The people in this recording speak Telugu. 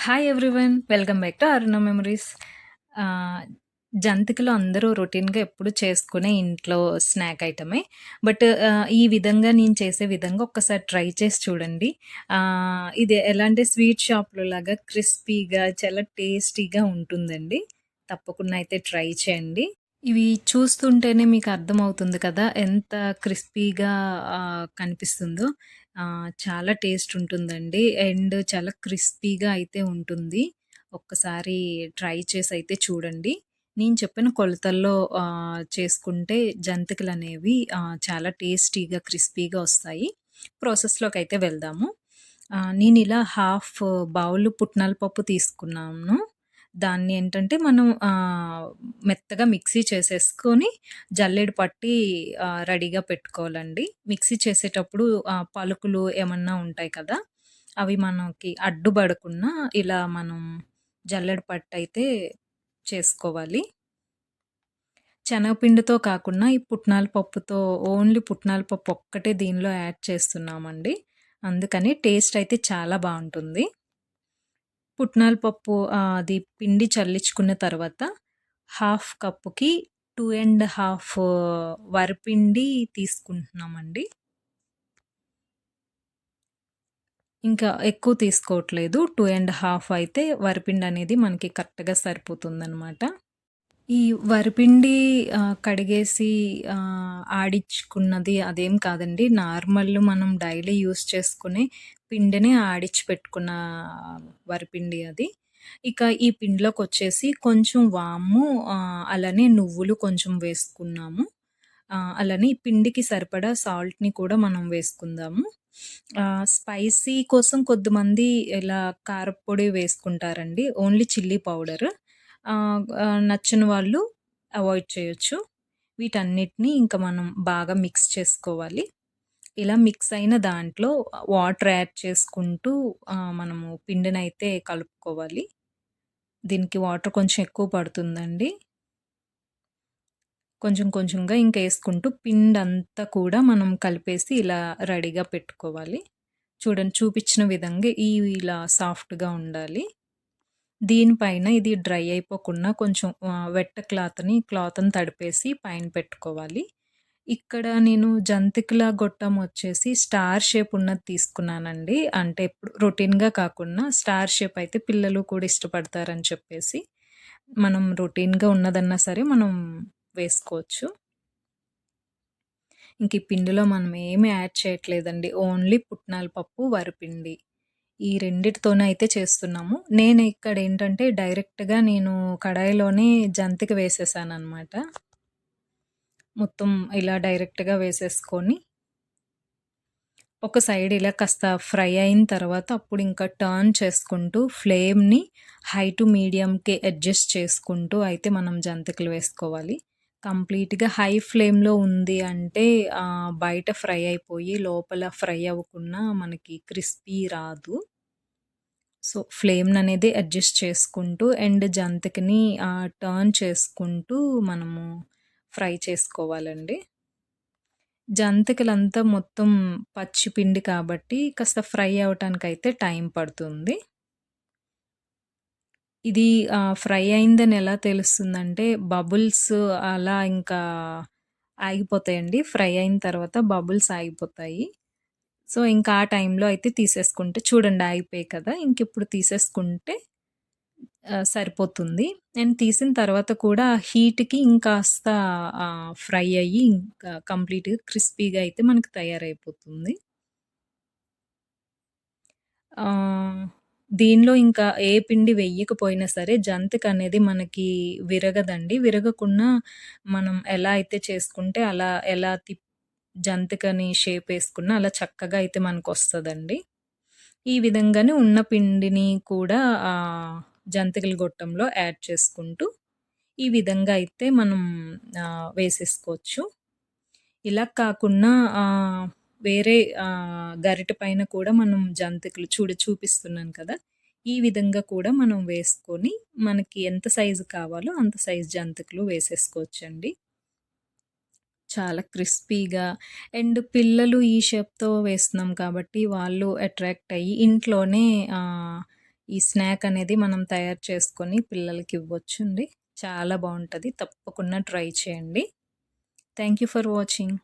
Hi everyone. Welcome back to Aruna memories. ఆహ్, జంతికలు అందరూ రొటీన్‌గా ఎప్పుడు చేసుకునే ఇంట్లో స్నాక్ ఐటమే. బట్ ఈ విధంగా నేను చేసే విధంగా ఒక్కసారి ట్రై చేసి చూడండి. ఇది ఎలా అంటే స్వీట్ షాప్‌లో లాగా క్రిస్పీగా చాలా టేస్టీగా ఉంటుందండి. తప్పకుండా అయితే ట్రై చేయండి. ఇవి చూస్తుంటేనే మీకు అర్థమవుతుంది కదా! ఎంత క్రిస్పీగా కనిపిస్తుందో. చాలా టేస్ట్ ఉంటుందండి. అండ్ చాలా క్రిస్పీగా అయితే ఉంటుంది. ఒక్కసారి ట్రై చేసైతే చూడండి. నేను చెప్పిన కొలతల్లో చేసుకుంటే జంతికలనేవి చాలా టేస్టీగా, క్రిస్పీగా వస్తాయి. ప్రాసెస్‌లోకైతే వెళ్దాము. నేనిలా హాఫ్ బౌల్ పుట్నాల పప్పు తీసుకున్నాను. దాన్ని ఏంటంటే మనం మెత్తగా మిక్సీ చేసేసుకొని జల్లెడ పట్టి రెడీగా పెట్టుకోవాలండి. మిక్సీ చేసేటప్పుడు పలుకులు ఏమన్నా ఉంటాయి కదా! అవి మనకి అడ్డుపడకుండా ఇలా మనం జల్లెడ పట్టయితే చేసుకోవాలి. శనగపిండితో కాకుండా ఈ పుట్నాల పప్పుతో ఓన్లీ పుట్నాల పప్పు ఒక్కటే దీనిలో యాడ్ చేస్తున్నామండి. అందుకని టేస్ట్ అయితే చాలా బావుంటుంది. పుట్నాల పప్పు అది పిండి చల్లించుకున్న తర్వాత హాఫ్ కప్పుకి 2 ½ వరిపిండి తీసుకుంటున్నామండి. ఇంకా ఎక్కువ తీసుకోవట్లేదు. 2 ½ అయితే వరిపిండనేది మనకి కరెక్ట్‌గా సరిపోతుందనమాట. ఈ వరిపిండి కడిగేసి ఆడించుకున్నది అదేం కాదండి. నార్మల్ మనం డైలీ యూజ్ చేసుకునే పిండిని ఆడిచ్చి పెట్టుకున్న వరిపిండి అది. ఇక ఈ పిండిలోకొచ్చేసి కొంచెం వాము, అలానే నువ్వులు కొంచెం వేసుకున్నాము. అలానే ఈ పిండికి సరిపడా సాల్ట్‌ని కూడా మనం వేసుకుందాము. స్పైసీ కోసం కొద్దిమంది ఇలా కారప్పొడి వేసుకుంటారండి. Only chilli powder. నచ్చని వాళ్ళు అవాయిడ్ చేయొచ్చు. వీటన్నిటిని ఇంక మనం బాగా మిక్స్ చేసుకోవాలి. ఇలా మిక్స్ అయిన దాంట్లో వాటర్ యాడ్ చేసుకుంటూ మనము పిండినైతే కలుపుకోవాలి. దీనికి వాటర్ కొంచెం ఎక్కువ పడుతుందండి. కొంచెం కొంచెంగా ఇంకేసుకుంటూ పిండంతా కూడా మనం కలిపేసి ఇలా రెడీగా పెట్టుకోవాలి. చూడండి చూపిచ్చిన విధంగా ఇలా సాఫ్ట్‌గా ఉండాలి. దీనిపైన ఇది డ్రై అయిపోకుండా కొంచెం క్లాత్‌ని తడిపేసి పైన పెట్టుకోవాలి. ఇక్కడ నేను జంతికల గొట్టం వచ్చేసి స్టార్ షేప్ ఉన్నది తీసుకున్నానండి. అంటే ఇప్పుడు రొటీన్‌గా కాకుండా స్టార్ షేప్ అయితే పిల్లలు కూడా ఇష్టపడతారని చెప్పేసి, మనం రొటీన్‌గా ఉన్నదన్నా సరే మనం వేసుకోవచ్చు. ఇంక ఈ పిండిలో మనం ఏమి యాడ్ చేయట్లేదండి. ఓన్లీ పుట్నాల పప్పు, వరిపిండి. ఈ రెండిటితోనే అయితే చేస్తున్నాము. నేను ఇక్కడేంటంటే డైరెక్ట్‌గా నేను కడాయిలోనే జంతిక వేసేసాననమాట. మొత్తం ఇలా డైరెక్ట్‌గా వేసేసుకొని, ఒక సైడ్ ఇలా కాస్త ఫ్రై అయిన తర్వాత అప్పుడు ఇంకా టర్న్ చేసుకుంటూ ఫ్లేమ్‌ని హై టు మీడియంకి అడ్జస్ట్ చేసుకుంటూ అయితే మనం జంతికలు వేసుకోవాలి. కంప్లీట్‌గా హై ఫ్లేమ్‌లో ఉంది అంటే బయట ఫ్రై అయిపోయి లోపల ఫ్రై అవ్వకుండా మనకి క్రిస్పీ రాదు. సో, ఫ్లేమ్‌ననేది అడ్జస్ట్ చేసుకుంటూ అండ్ జంతికని టర్న్ చేసుకుంటూ మనము ఫ్రై చేసుకోవాలండి. జంతికలంతా మొత్తం పచ్చి పిండి కాబట్టి కాస్త ఫ్రై అవ్వటానికైతే టైం పడుతుంది. ఇది ఫ్రై అయిందని ఎలా తెలుస్తుందంటే బబుల్స్ అలా ఇంకా ఆగిపోతాయండి. ఫ్రై అయిన తర్వాత బబుల్స్ ఆగిపోతాయి. సో, ఇంకా ఆ టైంలో అయితే తీసేసుకుంటే చూడండి ఆగిపోయాయి కదా! ఇంకిప్పుడు తీసేసుకుంటే సరిపోతుంది. అండ్ తీసిన తర్వాత కూడా హీట్‌కి ఇంకాస్త ఫ్రై అయ్యి ఇంకా కంప్లీట్‌గా క్రిస్పీగా అయితే మనకు తయారైపోతుంది. ఆహ్, దీనిలో ఇంకా ఏ పిండి వెయ్యకపోయినా సరే జంతికనేది మనకి విరగదండి. విరగకున్నా మనం ఎలా అయితే చేసుకుంటే అలా ఎలా జంతికని షేపేసుకున్నా అలా చక్కగా అయితే మనకొస్తదండి. ఈ విధంగానే ఉన్న పిండిని కూడా జంతికల గొట్టంలో యాడ్ చేసుకుంటూ, ఈ విధంగా అయితే మనం వేసేసుకోవచ్చు. ఇలా కాకుండా వేరే గరిటె పైన కూడా మనం జంతికలు చూపిస్తున్నాను కదా! ఈ విధంగా కూడా మనం వేసుకొని, మనకి ఎంత సైజు కావాలో అంత సైజు జంతికలు వేసేసుకోవచ్చండి. చాలా క్రిస్పీగా అండ్ పిల్లలు ఈ షేప్‌తో వేస్తున్నాం కాబట్టి వాళ్ళు అట్రాక్ట్ అయ్యి ఇంట్లోనే ఆహ్, ఈ స్నాక్ అనేది మనం తయారు చేసుకొని పిల్లలకి ఇవ్వొచ్చండి. చాలా బావుంటది. తప్పకుండా ట్రై చేయండి. Thank you for watching.